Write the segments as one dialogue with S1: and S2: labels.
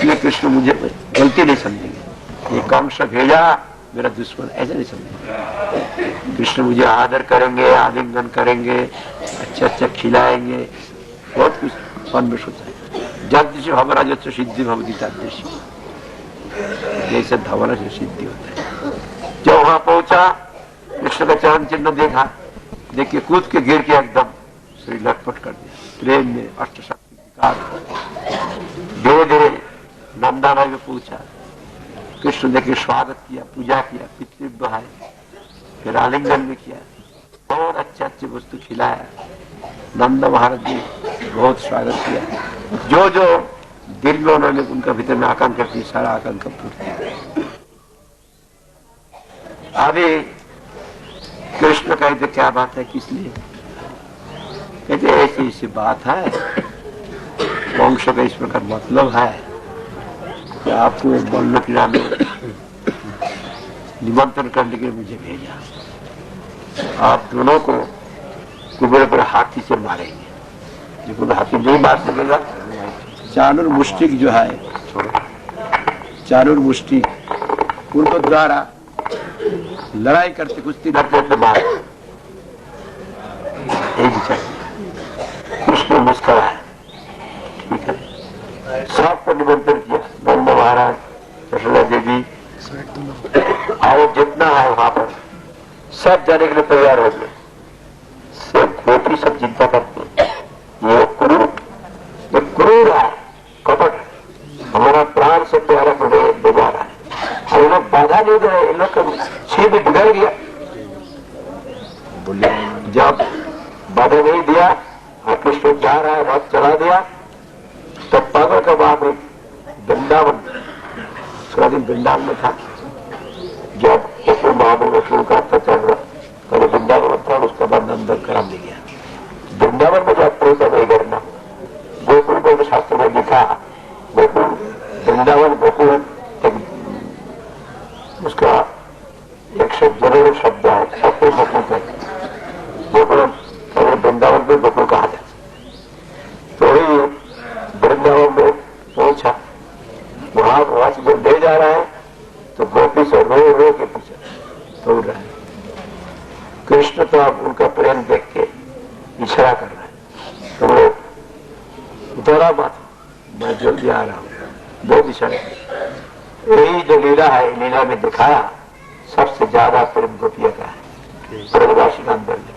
S1: इसलिए कृष्ण मुझे गलती नहीं समझेंगे, ये कंस भेजा मेरा दुश्मन, ऐसे नहीं समझेंगे। कृष्ण मुझे आदर करेंगे, आलिंगन करेंगे, अच्छा अच्छा खिलाएंगे, बहुत कुछ मन में सोचा है। जद्दृश्य भवराजस्व सिद्धि भवती तद्दृश्य, जैसे धवरा से सिद्धि होता है। जब वहां पहुंचा, कृष्ण का चरण चिन्ह देखा, देख के कूद के गिर के एकदम शरीर लटपट कर दिया। प्रेम में अष्ट शक्ति विकार, धीरे धीरे नंदाबाई में पूछा, कृष्ण ने के स्वागत किया, पूजा किया, पितृ बहाए, फिर आलिंगन भी किया, बहुत अच्छे अच्छे वस्तु खिलाया। नंद महाराज जी बहुत स्वागत किया। जो जो दिल में उन्होंने उनका भीतर में आकांक्षा की, सारा आकांक्षा पूरी। अभी कृष्ण कहते क्या बात है, किस लिए? कहते ऐसी ऐसी बात है, वंश का इस प्रकार मतलब है कि आपको बोलने के लिए निमंत्रण करने के लिए मुझे भेजा। आप दोनों को कुबेर पर हाथी से मारेंगे, जो हाथी नहीं मार सकेगा, चाणूर मुष्टिक जो है, चाणूर मुष्टिक, उनको द्वारा लड़ाई करते, कुश्ती लड़ते मार। कृष्ण मुस्कुराया, ठीक है। सबको निमंत्रण किया, नंद महाराज, यशोदा देवी, और जितना है वहां पर सब जाने के लिए तैयार हो गए। सब गोपी सब चिंता करते, ये क्रूर है, कपट, हमारा प्राण से प्यारा बजा रहा है, और ये लोग बाधा नहीं दे रहे, इन लोग का छह भी बिगड़ गया। बोले जब बाधा नहीं दिया और कृष्ण जा रहा है, रथ चला दिया, तो पागल का बाप वृंदावन, थोड़ा दिन वृंदावन में था, जब महाबू शुरू का अत्याचार हुआ, पहले वृंदावन था, उसका बाद अंदर करा दे गया। वृंदावन में जब पैसा नहीं करना, गोकुल में शास्त्र में लिखा, गोकुल वृंदावन गोकुल उसका एक जरूर शब्द है, सबको गोकुल कहते, गोकुल वृंदावन में गोकुल कहा जाए। तो ही वृंदावन में पहुंचा, वहां वहां जब ले जा रहा है तो गोपी से रो रो के पीछे दौड़ रहा है। कृष्ण तो अब उनका प्रेम देख के इशारा कर रहा है, तो वो दौड़ा मत, मैं जल्दी आ रहा हूं, बहुत इशारा। यही जो लीला है, लीला में दिखाया सबसे ज्यादा प्रेम गोपिया का है, ब्रजवासी का अंदर में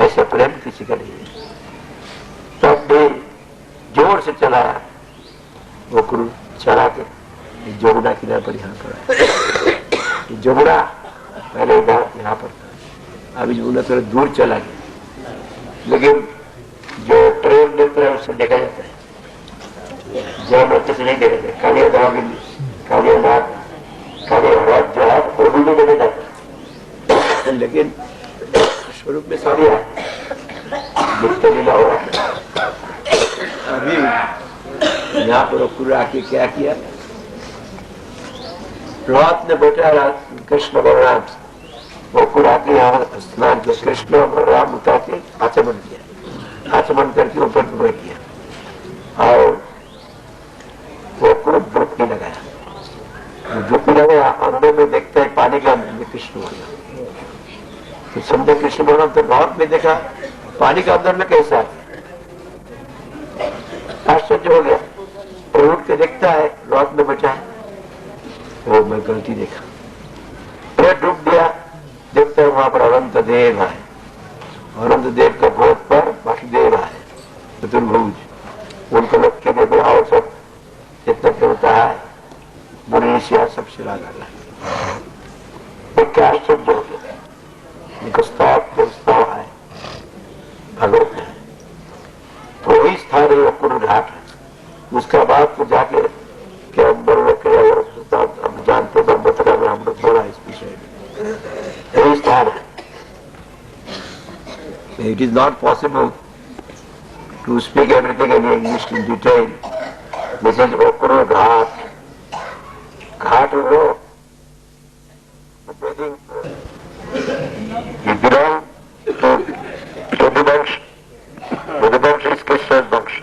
S1: ऐसा प्रेम किसी का नहीं है। तब भी जोर से चलाया, वो गुरु चला के जमुना किनारे पर यहाँ पर, जमुना पहले यहाँ पर था, अभी जमुना थोड़ा दूर चला गया, लेकिन जो ट्रेन लेते हैं उससे देखा जाता है, जयमती से नहीं देखते, कालिया जो है वो भी नहीं देखा जाता, लेकिन स्वरूप में सारी है, मुक्त लीला हो रहा है। अभी यहाँ पर गुरु आके क्या किया, रात ने बैठा कृष्ण बलराम, वो कुरा के यहाँ स्नान किया, कृष्ण और बलराम उतार के आचमन किया, आचमन करके ऊपर बैठ किया, और वो कुछ डुबकी लगाया, डुबकी लगाया, अंदर में देखते हैं पानी के अंदर में कृष्ण हो गया, तो समझे कृष्ण बलराम, तो रात में देखा पानी के अंदर में कैसा है, आश्चर्य हो गया, और उठ के देखता है रात में बचा है, वो मैं गलती देखा, फिर डूब गया, देखता है वहां पर अनंत देव है, अनंत देव का गोद पर वासुदेव है, चतुर्भुज, उनको लक्ष्य के और सब जितना देवता है, मुनीषिया सब सिरा डाला, क्या आश्चर्य हो गया, उनका स्तव है भगवत है, तो वही स्थान है कुरु घाट है। उसका बाद तो जाके क्या हम जानते ब्रह्मचर्य में हम लोग बोला इस विषय में, यही स्थान है। It is not possible to speak everything in English in detail. This is Okura Ghat. Ghat is road. You belong to the bunch. The bunch is Krishna's bunch.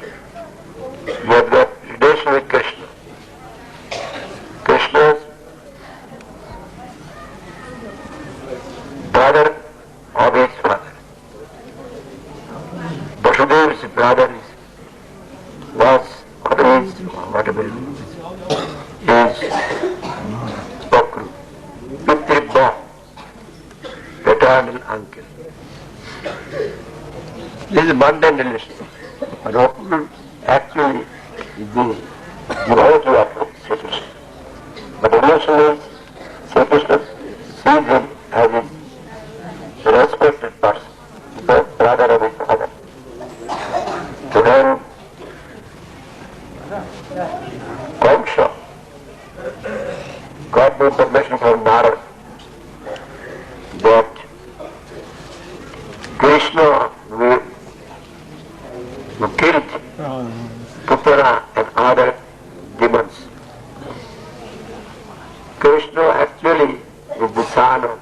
S1: You have got relation with Krishna. priest, whatever it is Okru, Pitribba, paternal uncle. This is mundane relation. But Okru actually is the devotee of Sri Krishna. But relation is Sri Krishna sees him as a respected person, the brother of his father. So then, Kamsa got the information from Narad that Krishna who killed Putana and other demons. Krishna actually is the son of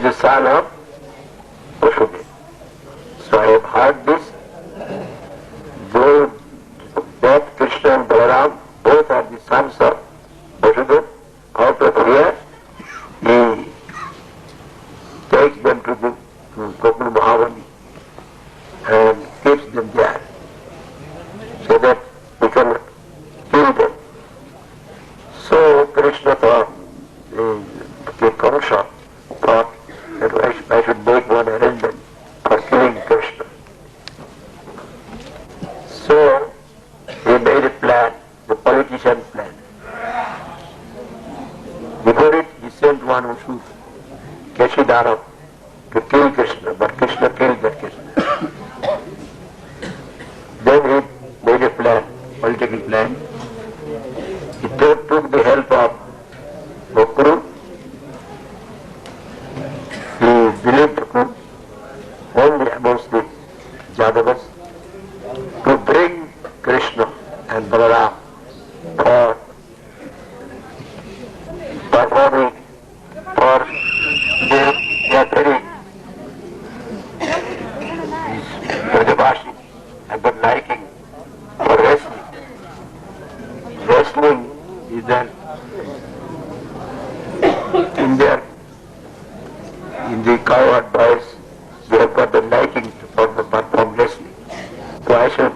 S1: the son of Vasudeva. So I have heard this. Though that Krishna and Balaram both are the sons of Vasudeva, out of here he takes them to the Gokul Mahavani and keeps them there so that we can kill them. So Krishna thought, the Kamsa thought that I should make one arrangement for killing Krishna. So he made a plan, the politician plan. Before it, he sent one who shoot Keshidara to kill Krishna, but Krishna killed that Krishna. Then he made a plan, political plan. He took the help of Okru, believed only amongst the Jadavas, to bring Krishna and Balaram for performing, for they are very Brajavashi and the liking for wrestling. Wrestling is done in the cowherd boys, they have got the liking for the perform wrestling. So I shall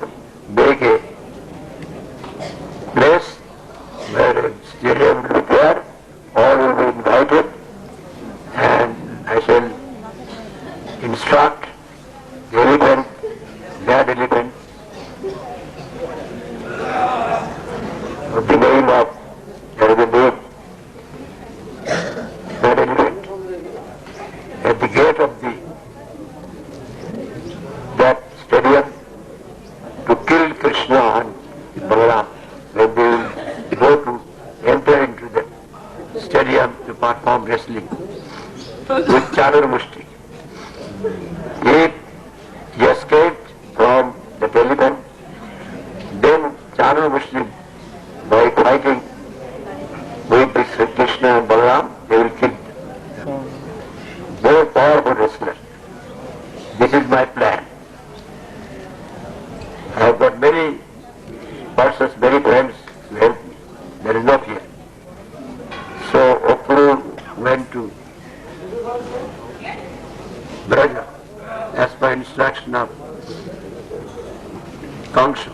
S1: make a place where a stadium will be there, all will be invited, and I shall instruct the elephant, that elephant, of the name of, there is a name, that elephant, at the gate of that stadium to kill Krishna and Balaram when they will go to enter into the stadium to perform wrestling with Chanur Mushti. If he escaped from the elephant, then Chanur Mushti, by fighting with Krishna and Balaram, they will kill them. Very powerful wrestler. This is my plan. I have got many persons, many friends to help me. There is no fear. So Okru went to Braja as per instruction of Kamsa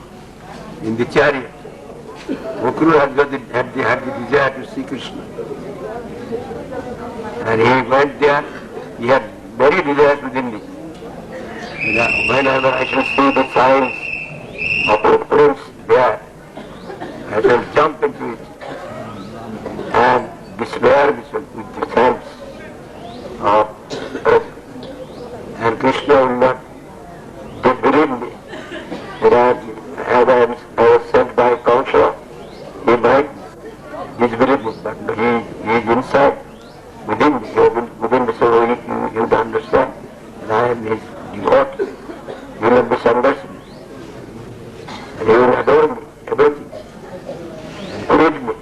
S1: in the chariot. Okru had the desire to see Krishna. And he went there. He had very desires within me. Whenever I shall see the signs of footprints there, I shall jump into it and despair myself with the sense of presence. And Krishna will not disbelieve me that as I was sent by Kamsa, he might disbelieve me, but he is inside, within me, within the soul, you will understand that I am his devotee. He will misunderstand me. And he will adore me, everything, and praise me.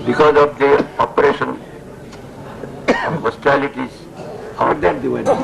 S1: because of their operation of hostilities or their divinity.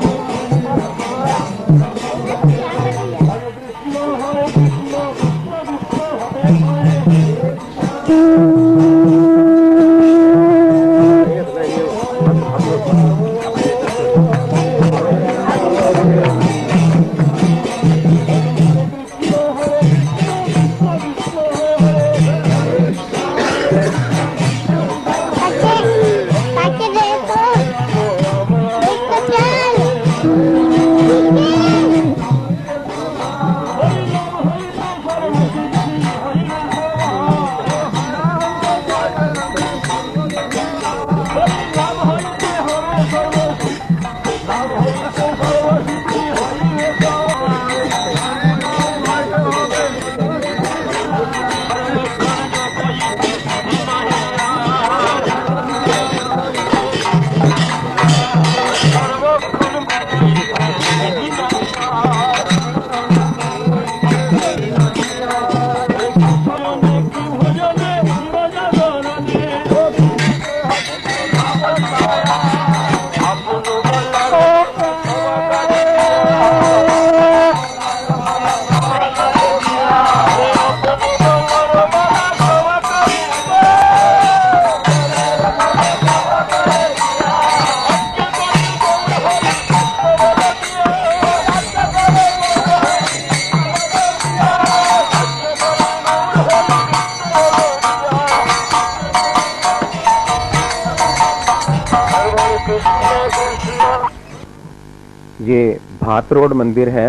S2: ये भात road मंदिर है,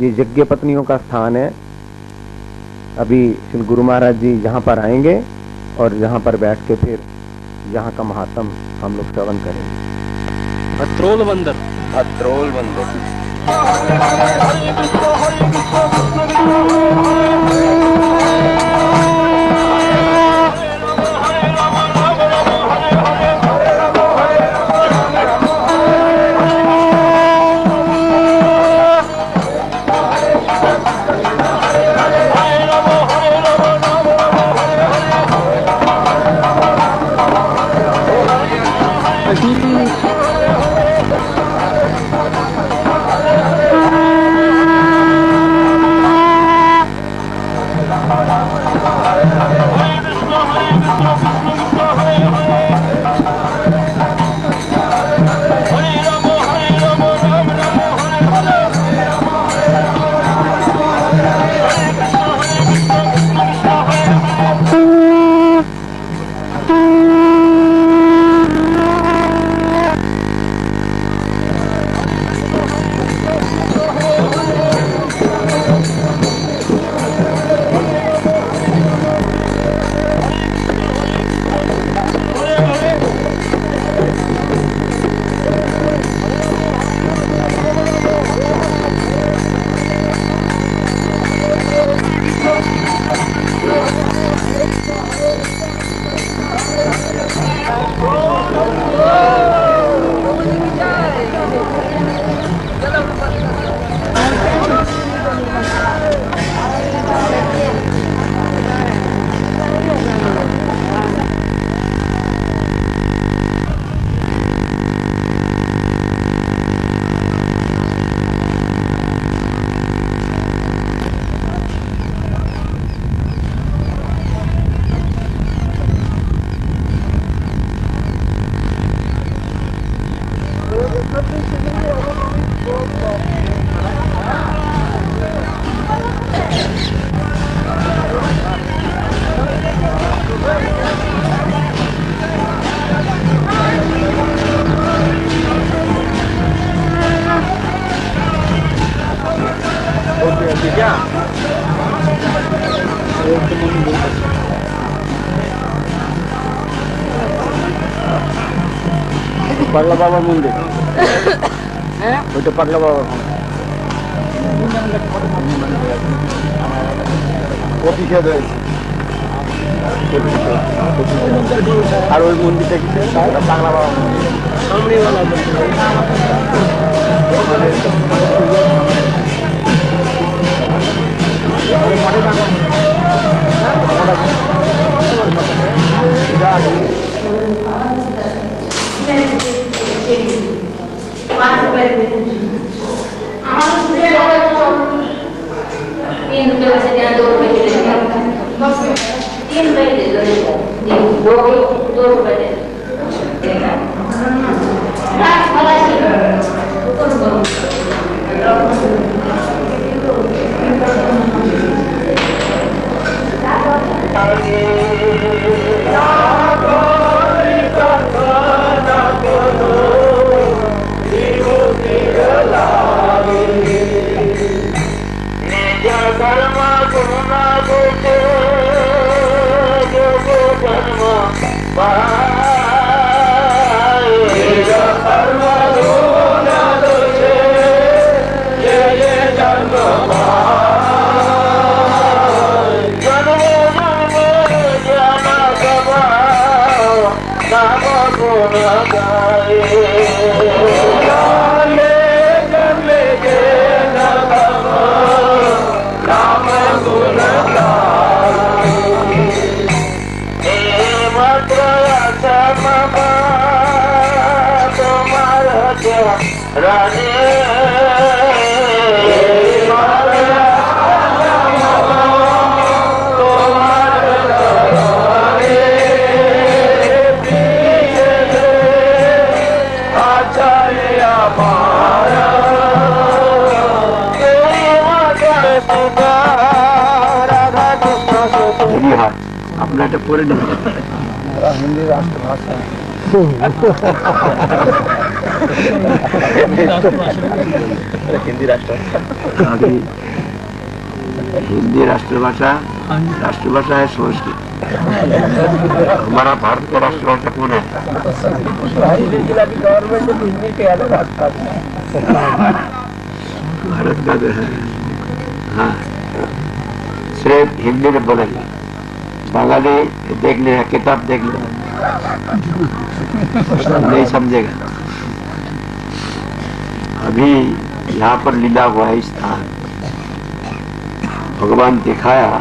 S2: ये यज्ञ पत्नियों का स्थान है। अभी श्री गुरु महाराज जी यहाँ पर आएंगे और यहाँ पर बैठ के फिर यहाँ का महात्म हम लोग श्रवण करेंगे।
S3: भत्रोल मंदिर,
S2: भत्रोल मंदिर।
S3: পাগলা বাবা মন্দির, ওইটা পাগলা বাবা প্রতিষেধ হয়েছে। আর ওই মন্দিরটা কি পাগলা বাবা মন্দির।
S1: अपना तो पूरे
S3: हिंदी राष्ट्रभाषा हिंदी राष्ट्रभाषा
S1: हिंदी राष्ट्रभाषा है संस्कृत। हमारा भारत का राष्ट्रभाषा कौन है?
S3: गवर्नमेंट हिंदी के अलग
S1: भारत का जो है, हाँ सिर्फ हिंदी में बोलेंगे। बंगाली देख लेगा, किताब देख लेगा, नहीं समझेगा। अभी यहाँ पर लीला हुआ है स्थान, भगवान दिखाया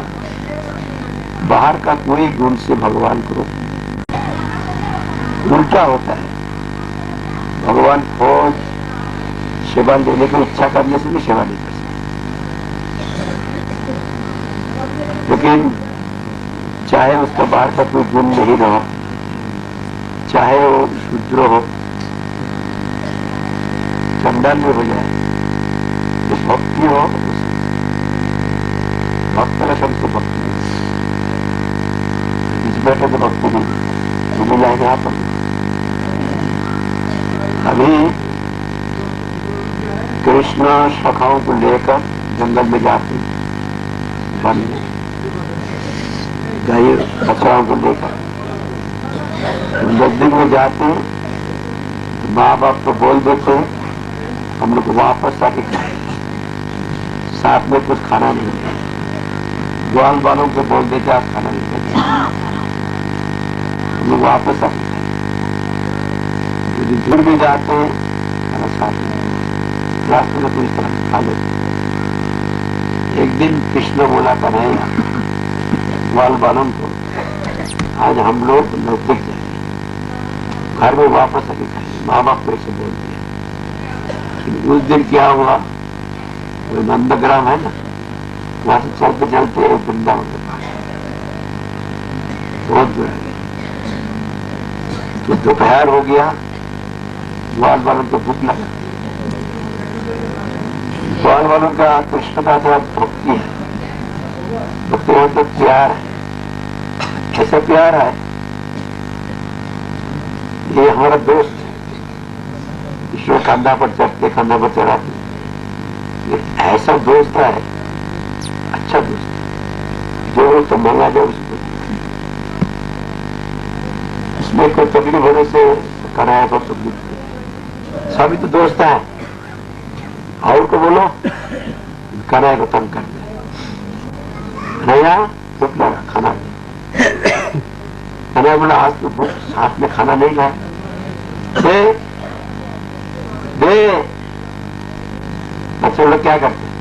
S1: बाहर का कोई गुण से भगवान को उल्टा होता है। भगवान खोज सेवा लेने की इच्छा करने से भी सेवा नहीं कर सकते, लेकिन चाहे उसका बाहर का कोई गुण नहीं रहो, चाहे वो शूद्र हो, चंडाल में हो जाए, जो भक्ति हो, भक्त का शब्द भक्ति नहीं, इस बैठे तो भक्ति नहीं, तो मिलाएंगे आप। अभी कृष्ण शाखाओं को लेकर जंगल में जाते, वन में गाय बछड़ों को लेकर नजदीक में जाते हैं, तो माँ बाप को बोल देते हैं हम लोग वापस आके खाए, साथ में कुछ खाना नहीं है। ग्वाल वालों को बोल देते आप खाना नहीं देते, हम लोग वापस आके खाए। यदि दूर भी जाते हैं खाना साथ में, रास्ते में कुछ तरह खा लेते। एक दिन कृष्ण बोला कन्हैया ग्वाल वालों को, आज हम लोग नजदीक जाए, घर में वापस आके खाए। माँ बाप को ऐसे बोल दिया। उस दिन क्या हुआ, वो नंदग्राम है ना, वहां से चलते चलते वृंदावन के पास बहुत दूर है, तो दोपहर हो गया, ग्वाल वालों को भूख लगा। ग्वाल वालों का कृष्ण का जो भक्ति है, भक्ति हो तो प्यार है, ऐसा प्यार है, ये हमारा दोस्त ईश्वर कंधा पर चढ़ते, कंधा पर चढ़ाते, ऐसा दोस्त है, अच्छा दोस्त, जो तो मांगा जाए उसको, उसमें कोई तकलीफ होने से कराया तो तकलीफ, सभी तो दोस्त है। और को बोलो कराए को तंग कर दे, कन्हैया भूख लगा खाना, कन्हैया बोला आज तो भूख, साथ में खाना नहीं लाए, दे बच्चे लोग क्या करते हैं,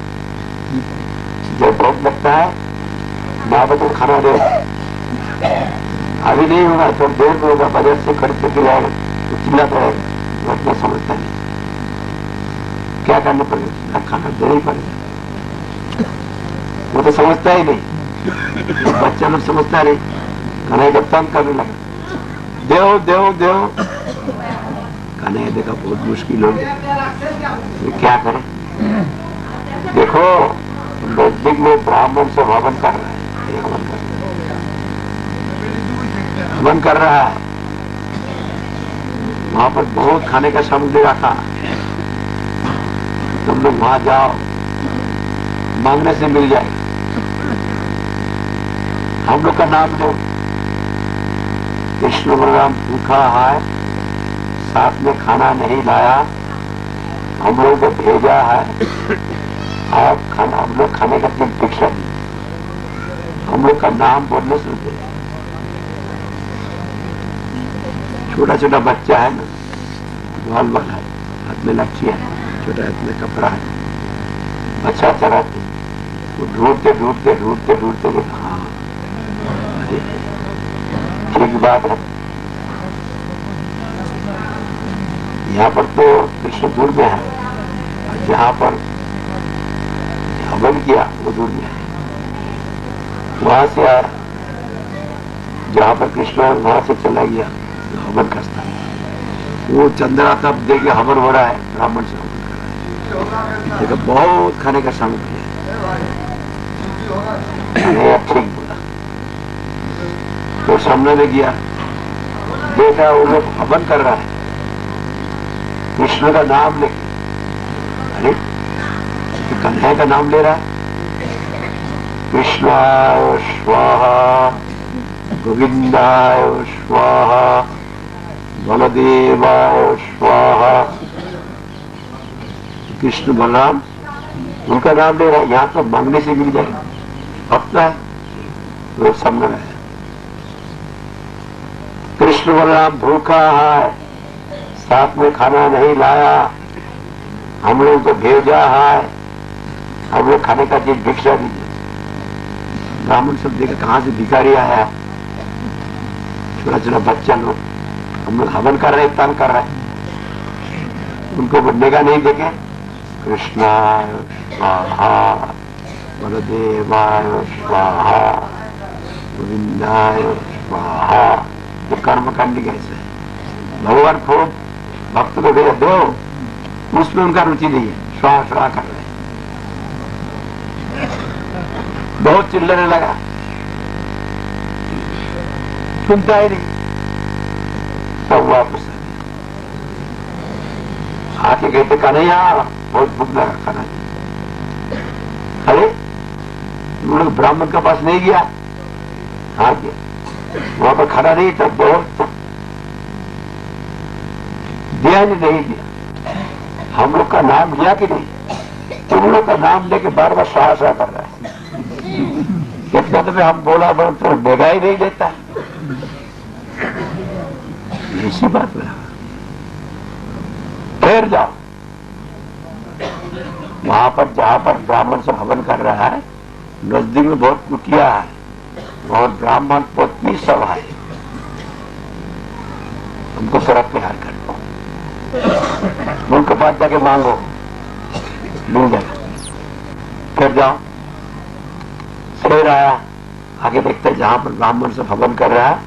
S1: जब भूख लगता है माँ बच्चों खाना दे, अभी नहीं होगा तो देर में होगा, बजट से खर्च करके जाएगा तो चिल्लाता रहेगा, इतना समझता नहीं, क्या करना पड़ेगा, खाना देना ही पड़ेगा। वो तो समझता ही नहीं, बच्चा लोग समझता नहीं, कन्हैया को तंग करने लगा, देव देव देव। कन्हैया देखा बहुत मुश्किल हो गया, क्या करें। देखो नजदीक में ब्राह्मण से हवन कर रहा है, हवन कर रहा है, वहां पर बहुत खाने का सामग्री रखा, तुम लोग वहां जाओ, मांगने से मिल जाएगा, हम लोग का नाम लो। कृष्ण बलराम भूखा है, साथ में खाना नहीं लाया, हम लोग को भेजा है, आप खाना, हम लोग खाने का दिन भिक्षा दी, हम लोग का नाम बोलने से दे। छोटा छोटा बच्चा है ना, बाल वाला है, हाथ में लाठी है, छोटा हाथ में कपड़ा है, बच्चा चलाते, वो ढूंढते ढूंढते ढूंढते ढूंढते देखा, हाँ ठीक बात है। यहाँ पर तो कृष्ण दूर में है, जहाँ पर हवन किया वो दूर में है, वहां से आया, जहां पर कृष्ण वहां से चला गया हवन का स्थान, वो चंद्रा तब देखे हवन हो रहा है, ब्राह्मण से हवन कर रहा है, देखो बहुत खाने का सामग्री है, ठीक बोला। तो सामने में गया, देखा वो लोग हवन कर रहा है, कृष्ण का नाम लेके, अरे कन्हैया का नाम ले रहा है, कृष्णाय स्वाहा, गोविंदाय स्वाहा, बलदेवाय स्वाहा। कृष्ण बलराम उनका नाम ले रहा है, यहाँ तो मांगने से मिल जाएगा, भक्त है, वो सामने है। कृष्ण बलराम भूखा है, साथ में खाना नहीं लाया, हम लोग तो भेजा है, हम लोग खाने का चीज भिक्षा दीजिए। ब्राह्मण सब देखा कहां से भिखारी आया, छोटा छोटा बच्चा लोग, हम लोग हवन कर रहे, तंग कर रहे, उनको बनने का नहीं देखे, कृष्णाय स्वाहा, बलदेवाय स्वाहा, गोविंदाय स्वाहा। तो कर्मकांड कैसे भगवान खूब भक्त को भेजा दो, उसमें उनका रुचि नहीं है, स्वाहा स्वाहा कर रहे, बहुत चिल्लाने लगा, सुनता ही नहीं, तब वापस आके कहते कन्हैया बहुत भूख लगा, खाना नहीं। अरे तुम लोग ब्राह्मण के पास नहीं गया? हाँ गया, वहां पर खाना नहीं था, बहुत दिया नहीं दिया, हम लोग का नाम लिया कि नहीं, तुम लोग का नाम लेके बार बार साहस कर रहा है, कितना तो हम बोला बोल तो बेगा ही नहीं देता, ऐसी बात है। फिर जाओ वहां पर जहां पर ब्राह्मण से हवन कर रहा है, नजदीक में बहुत कुटिया है, और ब्राह्मण पत्नी सब है, उनको सड़क पे हार कर दो, उनके पास जाके मांगो, मिल जाएगा। फिर जाओ, फिर आया, आगे देखते जहां पर ब्राह्मण से हवन कर रहा है,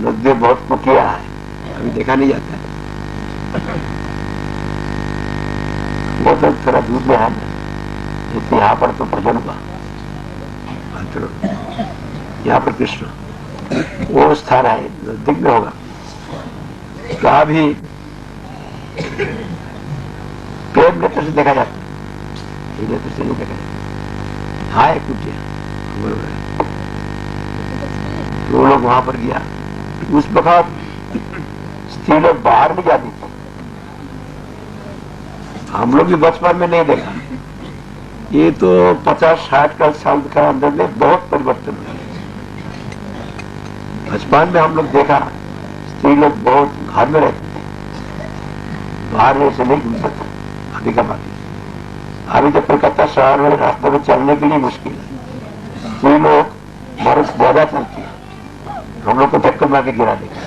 S1: नजदीक बहुत कुटिया है, अभी देखा नहीं जाता है, वो तो थोड़ा दूर में है, जैसे यहाँ पर तो भजन हुआ, यहाँ पर कृष्ण वो स्थान है, नजदीक में होगा, कहा भी प्रेम नेत्र से देखा जाता है, नेत्र से नहीं देखा जाता। हाँ एक कुटिया, वो लोग वहां पर गया, उस वक्त स्त्री लोग बाहर नहीं जाती थी, हम लोग भी बचपन में नहीं देखा, ये तो 50-60 का साल का अंदर में बहुत परिवर्तन हुआ। बचपन में हम लोग देखा स्त्री लोग बहुत घर में रहते थे, बाहर से नहीं घूम सकते, अभी का बात। अभी तो कोलकाता शहर में रास्ते में चलने के लिए मुश्किल है, स्त्री लोग मर्द ज्यादा चलती है, हम लोग को धक्का मार के गिरा देगा,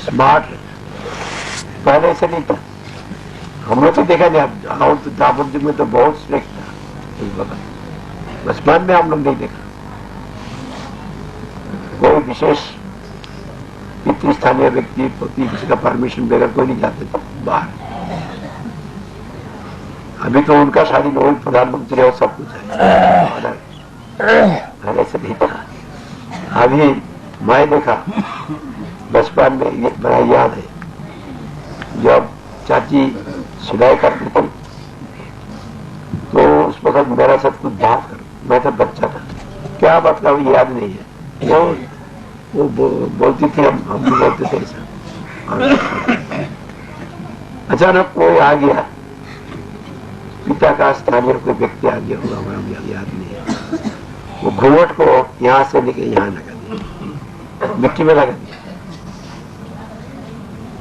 S1: स्मार्ट पहले ऐसे नहीं था, हम लोग तो देखा नहीं, और तो दावत में तो बहुत स्ट्रिक्ट था उस वक्त, बचपन में हम लोग नहीं देखा। विशेष पितृस्थानीय व्यक्ति पति किसी का परमिशन बगैर कोई नहीं जाते थे बाहर। अभी तो उनका शादी में वही प्रधानमंत्री और सब कुछ है, ऐसे नहीं था। अभी मैं देखा बचपन में, ये बड़ा याद है, जब चाची सिलाई करती थी तो उस वक्त मेरा साथ कुछ बात कर, मैं तो बच्चा था, क्या मतलब याद नहीं है। वो बोलती थी, हम भी बोलते थे ऐसा। अचानक कोई आ गया, पिता का स्थानीय कोई व्यक्ति आ गया होगा, हमें याद नहीं है। वो घूंघट को यहाँ से लेके यहाँ लगा दिया, मिट्टी में लगा दिया।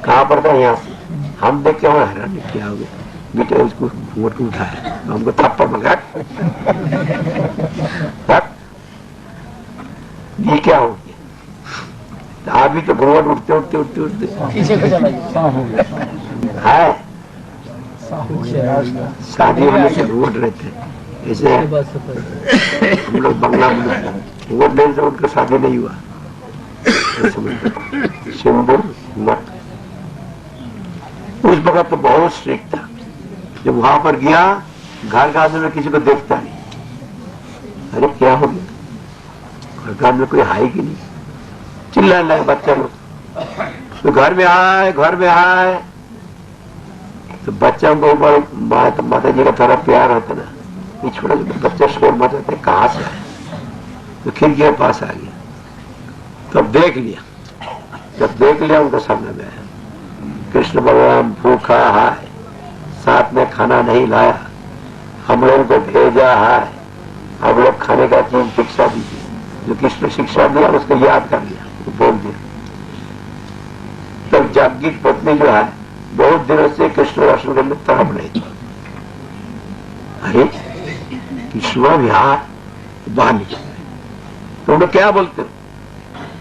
S1: कहाँ पर था? यहाँ से। हम देख के हम हैरान, क्या हो गया? बेटे उसको घूंघट को उठाया, हमको थप्पड़ लगा। ये क्या हो गया? अभी तो घूंघट उठते उठते उठते उठते है, शादी होने से घूंघट रहते हैं। ऐसे हम लोग बंगला में घूंघट नहीं से उनका शादी नहीं हुआ। सिंदूर नट उस वक्त तो बहुत स्ट्रिक्ट था। जब वहां पर गया, घर का आदमी में किसी को देखता नहीं, अरे क्या हो गया, घर का आदमी कोई हाई की नहीं, चिल्लाने लगे बच्चा लोग, तो घर में आए, घर में आए। तो बच्चों को ऊपर माता जी का थोड़ा प्यार होता ना, ये छोटा छोटा बच्चा शोर मचाते, कहाँ से आए? तो खिड़की के पास आ गया, तब देख लिया, जब देख लिया उनका सामने में आया, कृष्ण भगवान भूखा है, साथ में खाना नहीं लाया, हम लोगों को भेजा है, हम लोग खाने का चीज शिक्षा दीजिए। जो कृष्ण शिक्षा दिया उसको याद कर लिया, तो बोल दिया। तब जागृत पत्नी जो है बहुत दिनों से कृष्ण दर्शन करने तड़प रही थी। अरे कृष्ण विहार बाहर निकल गए, तो लोग क्या बोलते?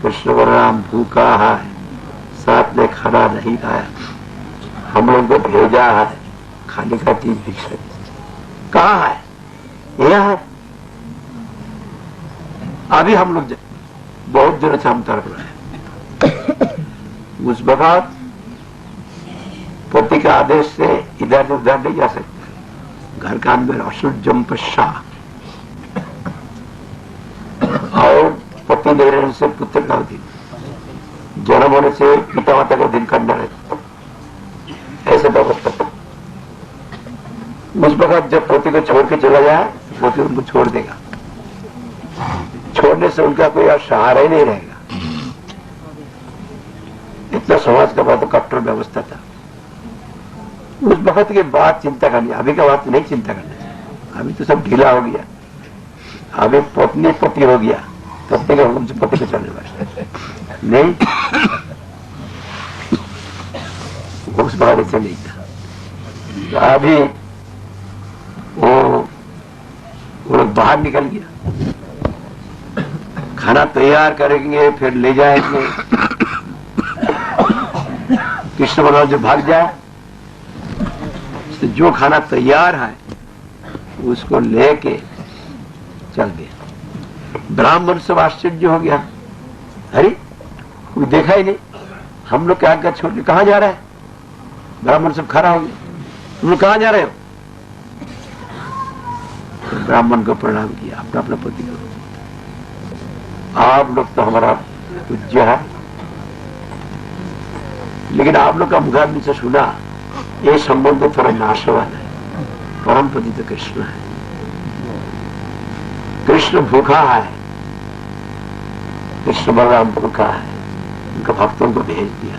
S1: कृष्ण बलराम भूखा है, साथ में खाना नहीं लाया, हम लोग को भेजा है, खाने का चीज भिक्षा। कहाँ है? यह है। अभी हम लोग बहुत दिनों से हम तड़प रहे हैं। उस वक्त पति के आदेश से इधर से उधर नहीं जा सकते, घर का अंदर अशुद्धम पश्चात, और पति नहीं रहने से पुत्र का दिन, जन्म होने से पिता माता का दिन करना रहता, ऐसे व्यवस्था। उस वक्त जब पोती को छोड़ के चला जाए, पोती उनको छोड़ देगा, छोड़ने से उनका कोई सहारा ही नहीं रहेगा। इतना समाज का बहुत कट्टर व्यवस्था था। उस वक्त के बाद चिंता करनी, अभी का बात नहीं चिंता करना चाहिए। अभी तो सब ढीला हो गया, अभी पत्नी पति हो गया, पत्नी का हुक्म से पति को चलने वाले नहीं, उस बात से नहीं था। अभी वो लोग बाहर निकल गया, खाना तैयार करेंगे, फिर ले जाएंगे। कृष्ण बलराम जो भाग जाए, तो जो खाना तैयार है उसको लेके चल गया। ब्राह्मण सब आश्चर्य हो गया, अरे कोई देखा ही नहीं, हम लोग क्या आज्ञा छोड़ के कहां जा रहा है? ब्राह्मण सब खड़ा हो गया, तुम लोग कहां जा रहे हो? तो ब्राह्मण को प्रणाम किया, अपना अपना पति को, आप लोग तो हमारा पूज्य है, लेकिन आप लोग का मुखाग्नि से सुना ये संबंध थोड़ा नाशवान है। परम पति तो कृष्ण है, कृष्ण भूखा है, कृष्ण बलराम भूखा है, उनका भक्तों को भेज दिया।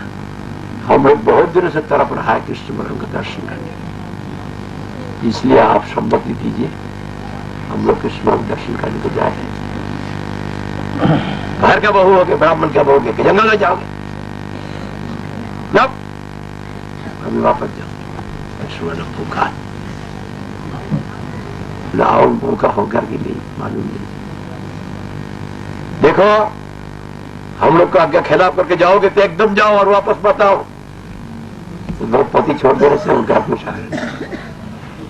S1: हम लोग बहुत दिनों से तड़प रहा है कृष्ण बलराम का दर्शन करने के, इसलिए आप सम्मति दीजिए, हम लोग कृष्ण बलराम दर्शन करने को जा रहे हैं। घर का बहू हो गए, ब्राह्मण का बहू हो गए, जंगल में जाओगे? जब अभी वापस जाओ, कृष्ण भूखा लाओ, भूखा होगा कि नहीं मालूम नहीं। देखो हम लोग का आज्ञा खिलाफ करके जाओगे तो एकदम जाओ और वापस मत आओ। तो लोग पति छोड़ देने से उनका कुछ है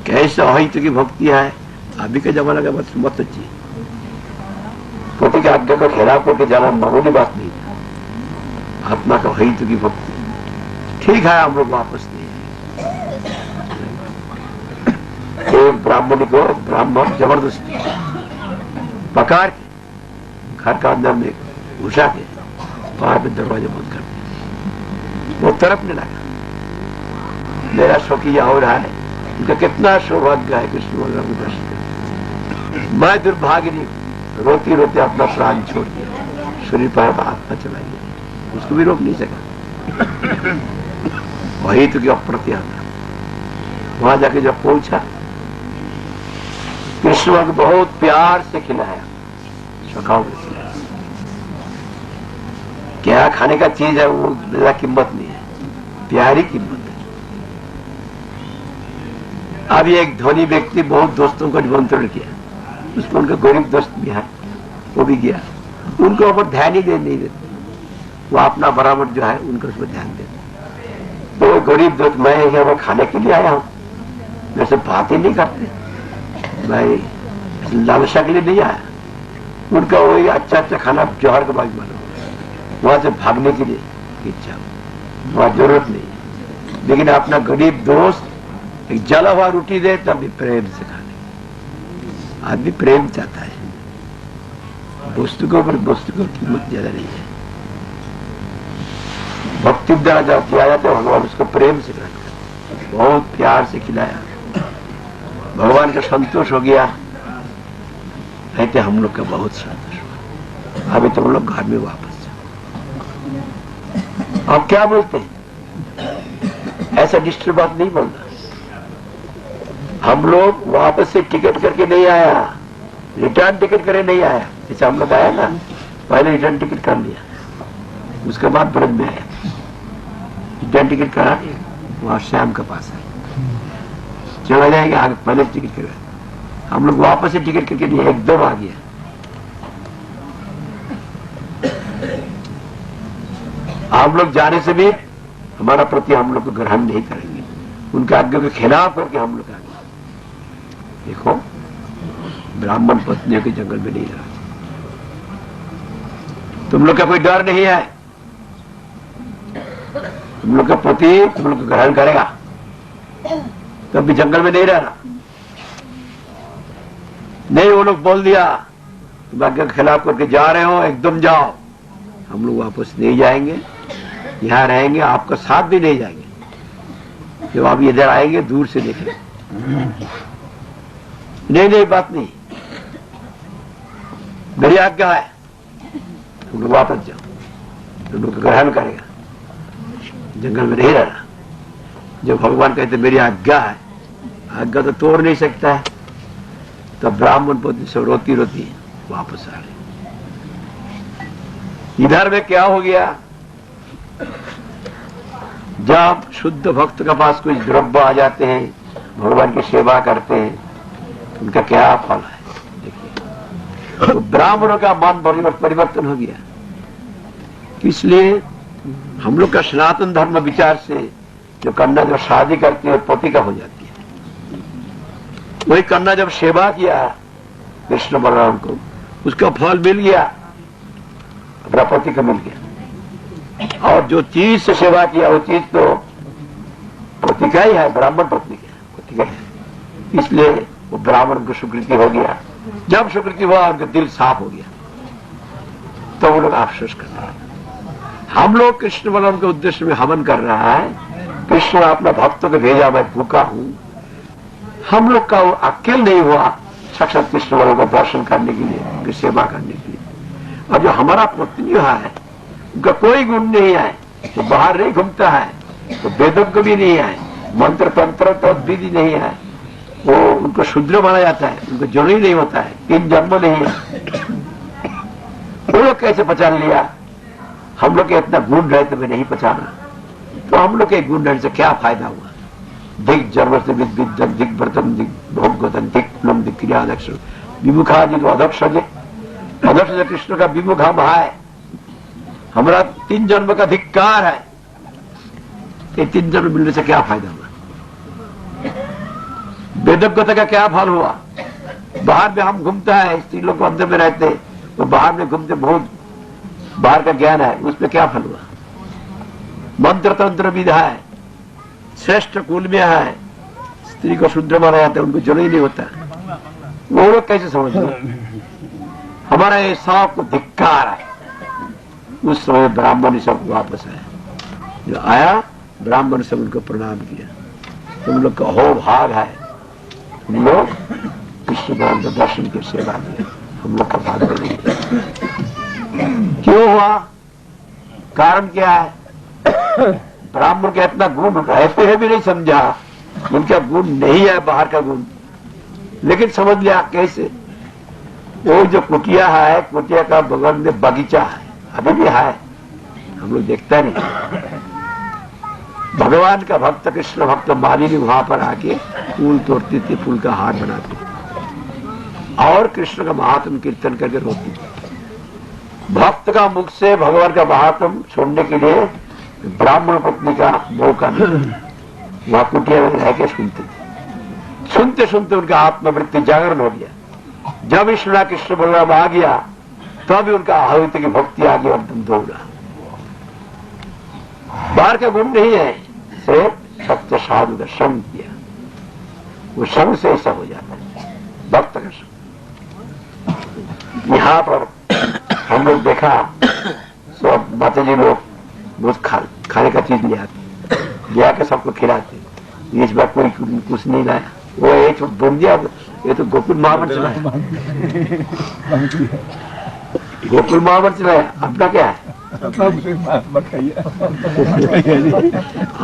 S1: कैसे अहित की भक्ति है, अभी के जमाना का मत अच्छी। पति के आज्ञा को खिलाफ करके जाना मामूली बात नहीं। आत्मा का हित की भक्ति। ठीक है, हम लोग वापस नहीं आए। एक ब्राह्मण को ब्राह्मण जबरदस्ती पकड़ के घर का अंदर में घुसा के बाहर में दरवाजा बंद कर दिया। वो तड़पने लगा, मेरा शौकिया हो रहा है, उनका कितना सौभाग्य है कृष्ण भगवान को दर्शन कर। मैं दुर्भाग्य, रोती रोते अपना प्राण छोड़ दिया, शरीर पर आत्मा चला गया, उसको भी रोक नहीं सका। वही तो क्या अप्रत्याग था। वहां जाके जब पहुंचा, कृष्ण भगवान को बहुत प्यार से खिलाया, सखाओं में खिलाया। क्या खाने का चीज है वो मेरा कीमत नहीं है, प्यारी कीमत है। अब एक धनी व्यक्ति बहुत दोस्तों को निमंत्रण किया, उसमें उनका गरीब दोस्त भी है, वो भी गया। उनको ऊपर ध्यान ही नहीं देते, वो अपना बराबर जो है उनको उस पर ध्यान देते। तो गरीब दोस्त, मैं यहाँ खाने के लिए आया हूँ, मेरे से बात ही नहीं करते, मैं लालसा के लिए नहीं आया। उनका वही अच्छा खाना जौहर के बाजू वाला, वहां से भागने के लिए इच्छा, वहां जरूरत नहीं। लेकिन अपना गरीब दोस्त एक जला हुआ रोटी दे तब भी प्रेम से खाने। आदमी प्रेम चाहता है, वस्तु के ऊपर वस्तु की कीमत ज्यादा नहीं है। भक्ति द्वारा जब किया जाता है, भगवान उसको प्रेम से खाते, बहुत प्यार से खिलाया, भगवान का संतोष हो गया। कहते हम लोग का बहुत संतोष हुआ, अभी तुम लोग घर में वापस जाओ। अब क्या बोलते हैं, ऐसा डिस्टर्ब बात नहीं बोलना। हम लोग वापस से टिकट करके नहीं आया, रिटर्न टिकट करे नहीं आया। जैसे हम लोग आया ना, पहले रिटर्न टिकट कर लिया, उसके बाद ब्रज में आया, रिटर्न टिकट करा, वहां श्याम के पास है, चला जाएगा आगे, पहले टिकट करा। हम लोग वापस से टिकट करके नहीं, एकदम आ गया। हम लोग जाने से भी हमारा प्रति हम लोग को ग्रहण नहीं करेंगे, उनके आज्ञा के खिलाफ करके हम लोग आगे। देखो, ब्राह्मण पत्नियों के जंगल में नहीं रहा, तुम लोग का कोई डर नहीं है, तुम लोग का पति तुम लोग को ग्रहण करेगा, तब भी जंगल में नहीं रहना। नहीं, वो लोग बोल दिया तुम आज्ञा के खिलाफ करके जा रहे हो, एकदम जाओ। हम लोग वापस नहीं जाएंगे, यहां रहेंगे, आपका साथ भी नहीं जाएंगे। जब आप इधर आएंगे दूर से देखेंगे। नहीं, बात नहीं, मेरी आज्ञा है, तुम लोग वापस जाओ, तुम लोग ग्रहण करेगा, जंगल में नहीं रहना। जब भगवान कहते मेरी आज्ञा है, आज्ञा तो तोड़ नहीं सकता है, तो ब्राह्मण पत्नी सब रोती रोती वापस आ रहे। इधर में क्या हो गया, जब शुद्ध भक्त के पास कुछ द्रव्य आ जाते हैं, भगवान की सेवा करते हैं, उनका क्या फल है देखिए। तो ब्राह्मणों का मन परिवर्तन हो गया। इसलिए हम लोग का सनातन धर्म विचार से जो कन्या जब शादी करती है पति का हो जाती है, वही कन्या जब सेवा किया कृष्ण बलराम को, उसका फल मिल गया, अपना पति को मिल गया। और जो चीज से सेवा किया वो चीज तो पति का ही है, ब्राह्मण पत्नी का पति का है। इसलिए वो ब्राह्मण को स्वीकृति हो गया। जब स्वीकृति हुआ उनका दिल साफ हो गया, तो वो लोग अफसोस कर रहे हैं। हम लोग कृष्ण बलराम के उद्देश्य में हवन कर रहा है, कृष्ण अपना भक्तों को भेजा, मैं भूखा हूं। हम लोग का वो अकेल नहीं हुआ साक्षात कृष्ण बलराम का दर्शन करने के लिए, उनकी सेवा करने के लिए। और जो हमारा पत्नी है उनका कोई गुण नहीं है, तो बाहर नहीं घूमता है, तो वेदज्ञ भी नहीं है, मंत्र तंत्र तो विधि नहीं है, वो उनको शूद्र माना जाता है, उनको जरूरी नहीं होता है, 3 जन्म नहीं है। वो लोग कैसे पहचान लिया? हम लोग के इतना गुण रहे तो मैं नहीं पहचाना, तो हम लोग के गुण रहने से क्या फायदा हुआ? दिग जन्म से विद्यन दिग व्रतन दिग भोगवतन दिग नम दिग क्रियाध्यक्ष विमुखा जी तो अध्यक्ष अध्यक्ष कृष्ण का विमुख हम है, हमारा 3 जन्म का धिक्कार है। ये 3 जन्म मिलने से क्या फायदा हुआ? वेदज्ञता का क्या फल हुआ? बाहर में हम घूमता है, स्त्री लोग को अंदर में रहते, तो बाहर में घूमते, बहुत बाहर का ज्ञान है, उसमें क्या फल हुआ? मंत्र तंत्र विधा है, श्रेष्ठ कुल में है, स्त्री को शूद्र माना जाता है, उनको जन्म ही नहीं होता। वो लोग कैसे समझ लो? हमारा ये सब धिक्कार है। उस समय ब्राह्मण सब वापस आया, जो आया ब्राह्मण सब उनको प्रणाम किया। तुम लोग का हो भाग है, हम लोग कृष्ण भगवान के दर्शन की सेवा किया, हम लोग का भाग नहीं। क्यों हुआ? कारण क्या है? ब्राह्मण का इतना गुण रहते हैं भी नहीं समझा, उनका गुण नहीं है बाहर का गुण, लेकिन समझ लिया कैसे? वो जो कुटिया है, कुटिया का बगल में बगीचा है, अभी भी है, हम लोग देखता नहीं। भगवान का भक्त, कृष्ण भक्त मालिनी वहां पर आके फूल तोड़ती थी, फूल का हार बनाती और कृष्ण का महात्म कीर्तन करके रोती थी। भक्त का मुख से भगवान का महात्म सुनने के लिए ब्राह्मण पत्नी का मौका नहीं, वहां कुटिया में रह के सुनते थे। सुनते सुनते उनका आत्मवृत्ति जागरण हो गया। जब ईश्वरा कृष्ण बलराम आ गया तब उनका आहुति की भक्ति आ गई और तुम दौड़ा। बाहर का गुण नहीं है, सिर्फ सत्य साधु का संग किया, वो संग से ऐसा हो जाता है, भक्त का संग। यहाँ पर हम लोग देखा सब माता जी लोग बहुत खाने का चीज ले आते, ले आकर सबको खिलाते। इस बार कोई कुछ नहीं लाया, वो ये तो बूंदिया, ये तो गोकुल महावर चलाया, गोकुल महावर चलाया। अपना क्या है?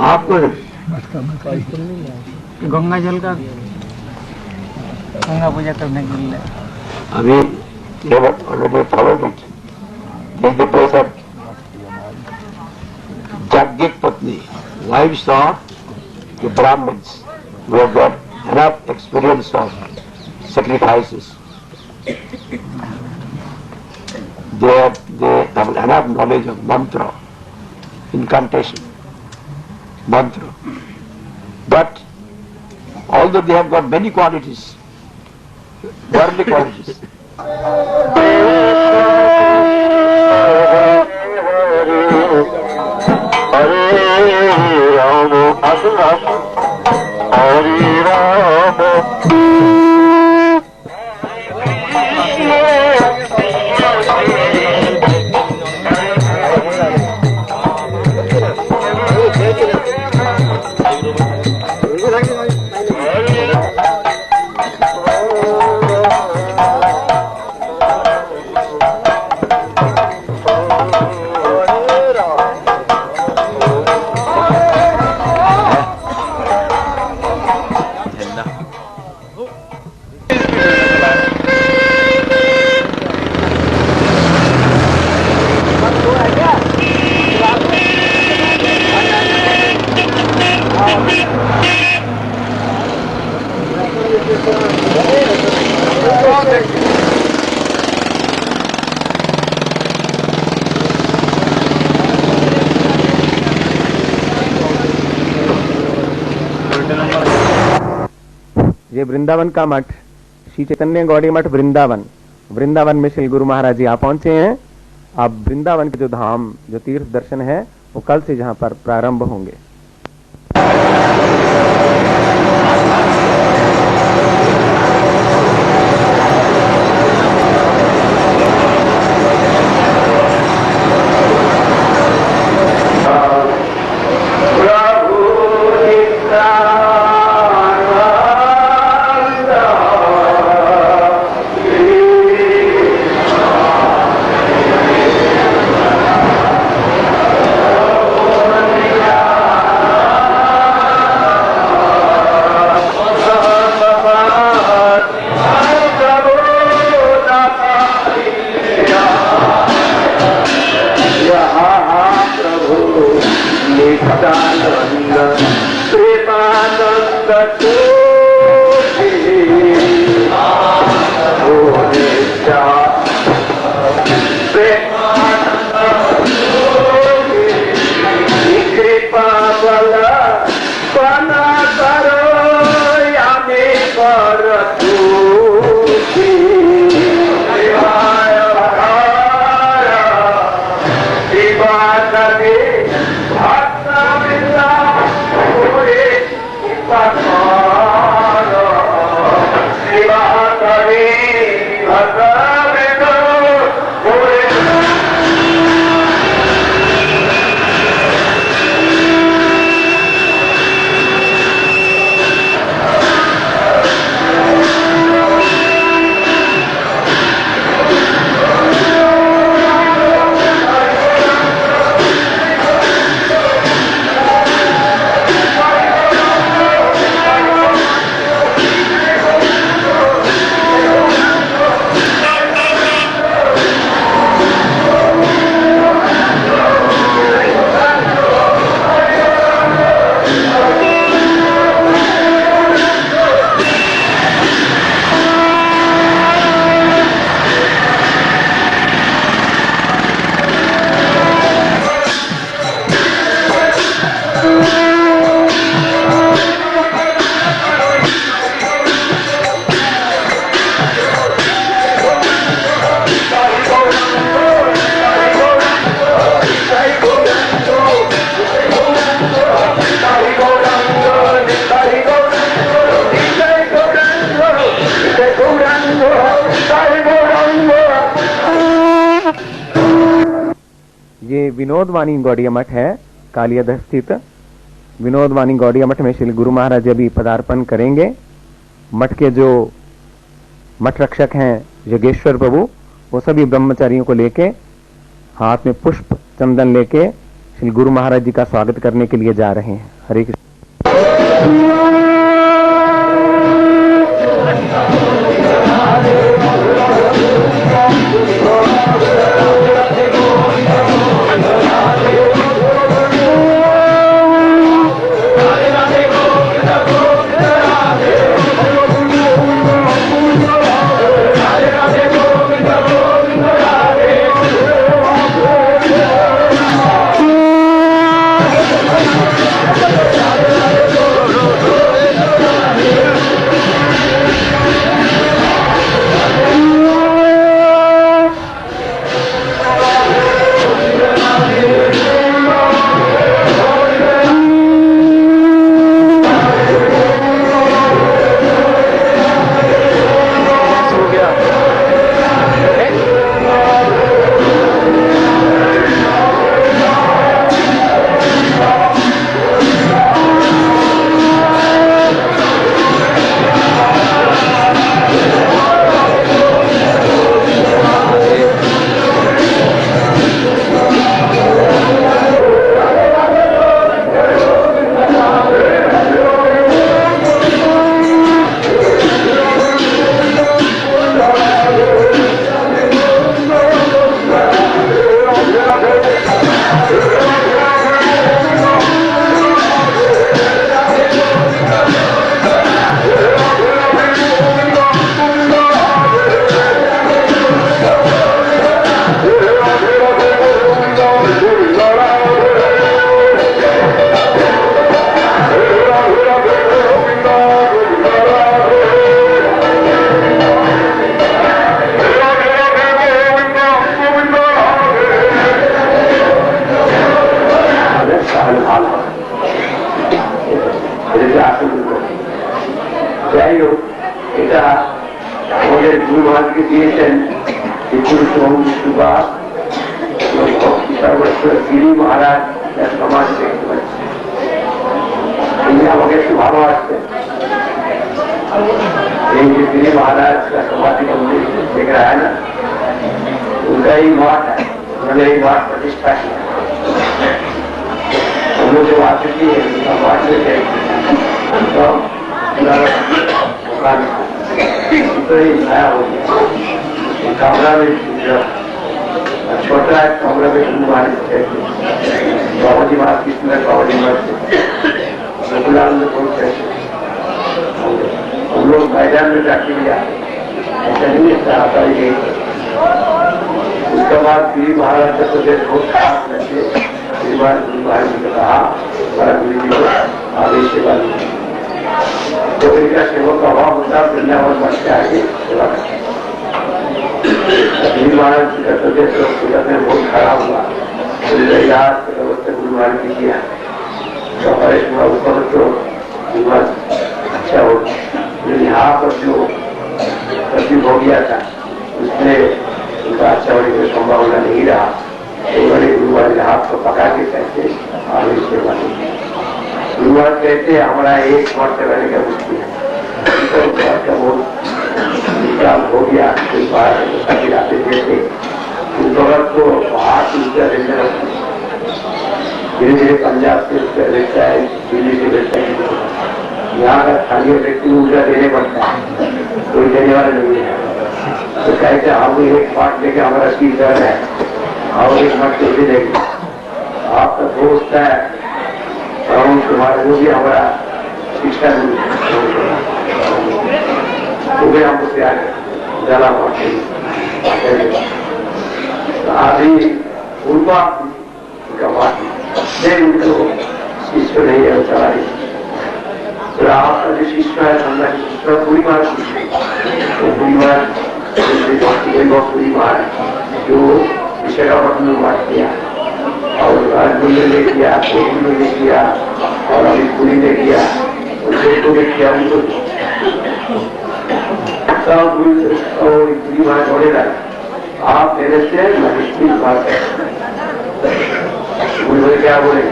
S1: आपको
S3: गंगा जल का, गंगा पूजा करने के लिए
S1: अभी Jaggic Patni, wives of the Brahmins who have got enough experience of sacrifices. They have enough knowledge of mantra, incantation, mantra. But although they have got many qualities, worldly qualities,
S2: ये वृंदावन का मठ, श्री चैतन्य गौड़ी मठ वृंदावन, वृंदावन में श्री गुरु महाराज जी आ पहुंचे हैं। अब वृंदावन के जो धाम, जो तीर्थ दर्शन है, वो कल से जहां पर प्रारंभ होंगे।
S1: भक्त
S2: ये विनोदवाणी गौड़िया मठ है, कालियादह स्थित विनोदवाणी गौड़िया मठ में श्री गुरु महाराज अभी पदार्पण करेंगे। मठ के जो मठ रक्षक हैं योगेश्वर प्रभु, वो सभी ब्रह्मचारियों को लेके हाथ में पुष्प चंदन लेके श्री गुरु महाराज जी का स्वागत करने के लिए जा रहे हैं। हरे कृष्ण।
S1: गिरी महाराज समाज भाव गिरी महाराज का समाधि मंदिर दिख रहा है ना, उनका ही मठ है, उन्होंने ही मठ प्रतिष्ठा किया। उन्होंने जो बात की है उनका मठ में नया हो गया। कमरा में छोटा है, कमरा में बाबा जी महाराज की बाबा जी महाराज हम लोग मैदान में जाके भी आए, ऐसा नहीं आता ही। उसके बाद गिरी महाराज का तो बहुत खास रहते, गुरु महाराज जी ने कहा हमारा गुरु जी को आदेश के बाद तो इनका सेवक का अभाव होता वृंदावन मठ के आगे सेवा करते। गुरु महाराज जी का तबियत में बहुत खराब हुआ, याद गुरु महाराज जी किया तो हरेश ऊपर तो बस अच्छा हो। यहाँ पर जो तकलीफ हो गया था उसमें उनका अच्छा होने की संभावना नहीं रहा, तो उन्होंने गुरुवार के हाथ को पका के कहते आगे सेवा नहीं। गुरुवार कहते हमारा एक वर्ष रहने का मुश्किल है, का बहुत विश्राम हो गया। कोई बाहर गिराते थे उस वक्त को हाथ ऊंचा देने लगता, धीरे धीरे पंजाब से रहता है, दिल्ली से रहता है, यहाँ का स्थानीय व्यक्ति ऊर्जा देने पड़ता है, कोई देने वाला नहीं है। तो कहते हम एक पार्ट लेके हमारा टीचर है और एक मत कैसे देंगे, आपका दोस्त है और तुम्हारा जो भी हमारा शिक्षा सुबह हमको प्यार जला अभी उनका शिष्य नहीं है चला तो आपका जो शिष्य है समझा शिष्य पूरी बार पूरी बार पूरी बार जो विषय का वर्णन बात किया और राजमंदिर ने किया, कोविल ने किया और अभी पूरी ने किया, उनको भी किया, उनको सब पूरी बात जोड़े रहे। आप मेरे से मुश्किल बात है, मुझे क्या बोले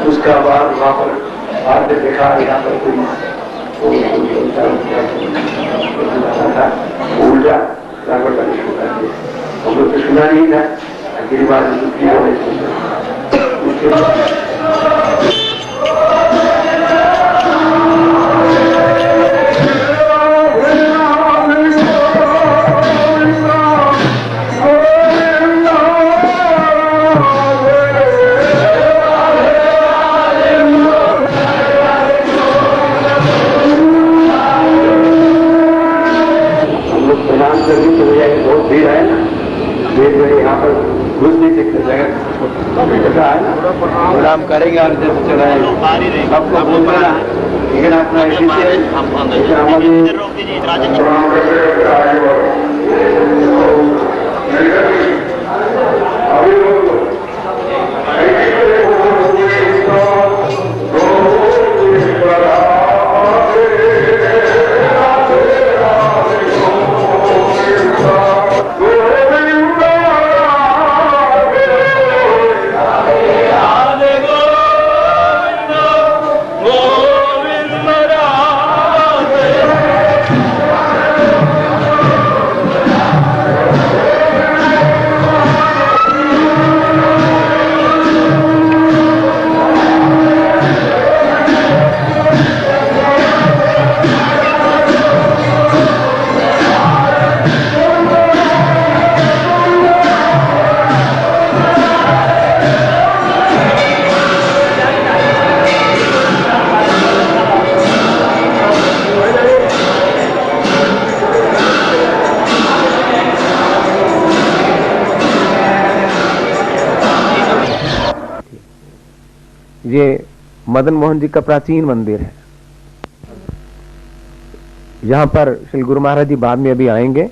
S1: उसका बाद वहां पर बाद में देखा यहाँ पर कोई ऊर्जा रावण का शुरू कर दिया, हम लोग तो सुना नहीं था, अगली बार दुखी होने
S3: प्रोग्राम करेंगे और जैसे चलाएंगे सबको बोल देना, लेकिन अपना
S2: ये मदन मोहन जी का प्राचीन मंदिर है। यहाँ पर श्री गुरु महाराज जी बाद में अभी आएंगे।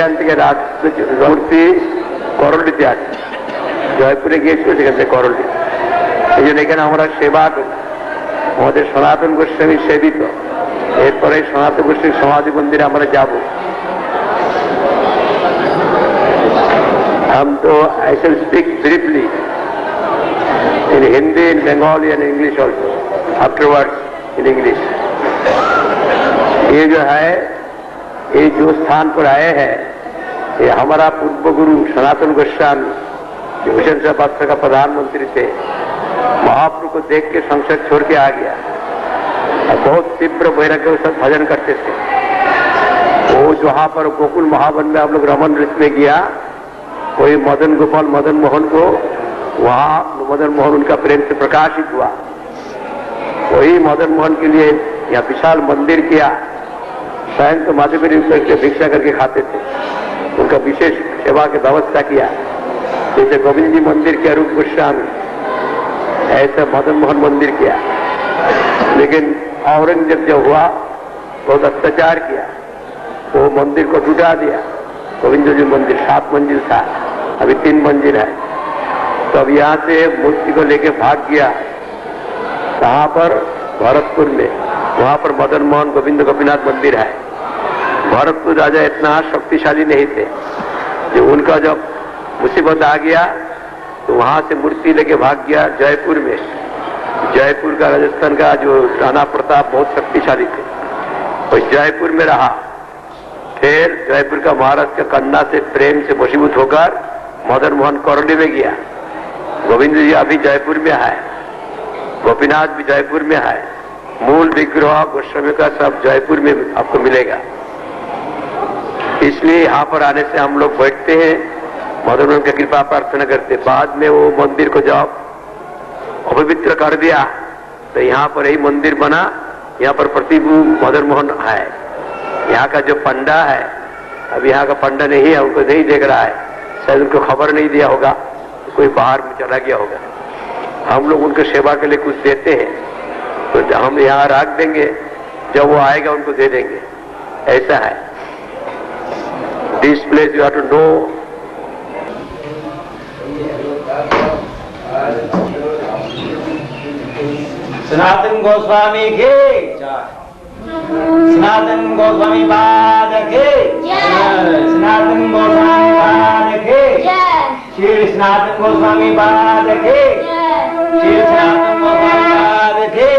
S1: এখান থেকে মূর্তি করল্লিতে আছে, জয়পুরে গিয়েছিল সেখান থেকে করল্লি। এই জন্য এখানে আমরা সেবা করি, আমাদের সনাতন গোস্বামী সেবিত। এরপরে সনাতন গোস্বামী সমাধি মন্দিরে আমরা যাব। हम तो I shall speak briefly in Hindi, in Bengali and English also. Afterwards in English. ये जो है, ये जो स्थान पर आए हैं, ये हमारा पूर्व गुरु सनातन गोस्वामी जो भूषण शास्त्र का प्रधानमंत्री थे, महाप्रभु को देख के संसद छोड़ के आ गया। बहुत तीव्र वैराग्य के साथ भजन करते थे। वो जहाँ पर गोकुल महावन में हम लोग रमन ऋतु में गया, कोई मदन गोपाल मदन मोहन को वहाँ मदन मोहन उनका प्रेम से प्रकाशित हुआ। वही मदन मोहन के लिए यहाँ विशाल मंदिर किया। स्वयं तो माधवी करके भिक्षा करके खाते थे, उनका विशेष सेवा की व्यवस्था किया। जैसे गोविंद जी मंदिर किया रूप गोस्वामी, ऐसा मदन मोहन मंदिर किया। लेकिन औरंगजेब जब हुआ बहुत अत्याचार किया, वो मंदिर को टूटा दिया। गोविंद जी मंदिर 7 मंजिल था, अभी 3 मंजिल है। तो अब यहाँ से मूर्ति को लेके भाग गया। कहाँ पर? भरतपुर में। वहाँ पर मदन मोहन गोविंद गोपीनाथ मंदिर है। भरतपुर राजा इतना शक्तिशाली नहीं थे, जो उनका जब मुसीबत आ गया तो वहाँ से मूर्ति लेके भाग गया जयपुर में। जयपुर का राजस्थान का जो राणा प्रताप बहुत शक्तिशाली थे, और जयपुर में रहा। फिर जयपुर का महाराष्ट्र का कन्ना से प्रेम से वशीभूत होकर मदन मोहन करौली में गया। गोविंद जी अभी जयपुर में है, गोपीनाथ भी जयपुर में है। मूल विग्रह गोस्वामी का सब जयपुर में आपको मिलेगा। इसलिए यहाँ पर आने से हम लोग बैठते हैं, मदन मोहन की कृपा प्रार्थना करते। बाद में वो मंदिर को जब अपवित्र कर दिया तो यहाँ पर यही मंदिर बना। यहाँ पर प्रतिभू मदन मोहन है। यहाँ का जो पंडा है, अब यहाँ का पंडा नहीं है, उनको नहीं देख रहा है, शायद उनको खबर नहीं दिया होगा, कोई बाहर में चला गया होगा। हम लोग उनको सेवा के लिए कुछ देते हैं, तो हम यहाँ रख देंगे, जब वो आएगा उनको दे देंगे। ऐसा है। This place you have to know.
S3: Sanatan Goswami के सनातन गोस्वामी पाद के सनातन गोस्वामी पाद के श्री सनातन गोस्वामी पाद के श्री सनातन गोस्वामी पाद के।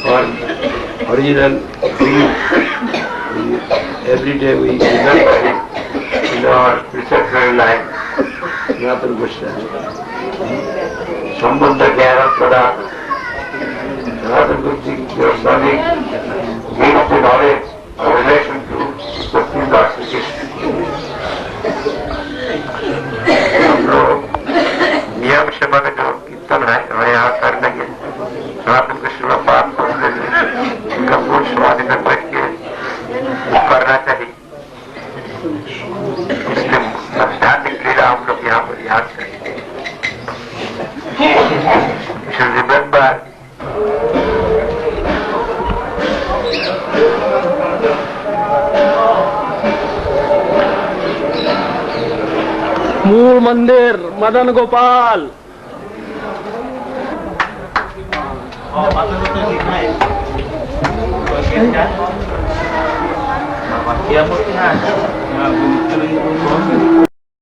S1: on original dream. Every day we remember it in our spiritual life. Sanatana Goswami. Sambandha Gyana Pradhan. Sanatana Goswami gives the knowledge of relation to Bhakti Lord Sri Krishna. हम लोग नियम से बने जो कीर्तन है हमें यहाँ कर लेंगे सनातन कृष्ण का पाठ पढ़ लेंगे उनका मूल समाधि में बैठ के करना चाहिए इसलिए आध्यात्मिक क्रीड़ा हम लोग यहाँ पर याद करेंगे रिमेम्बर
S4: मूल मंदिर मदन गोपाल
S3: Siapa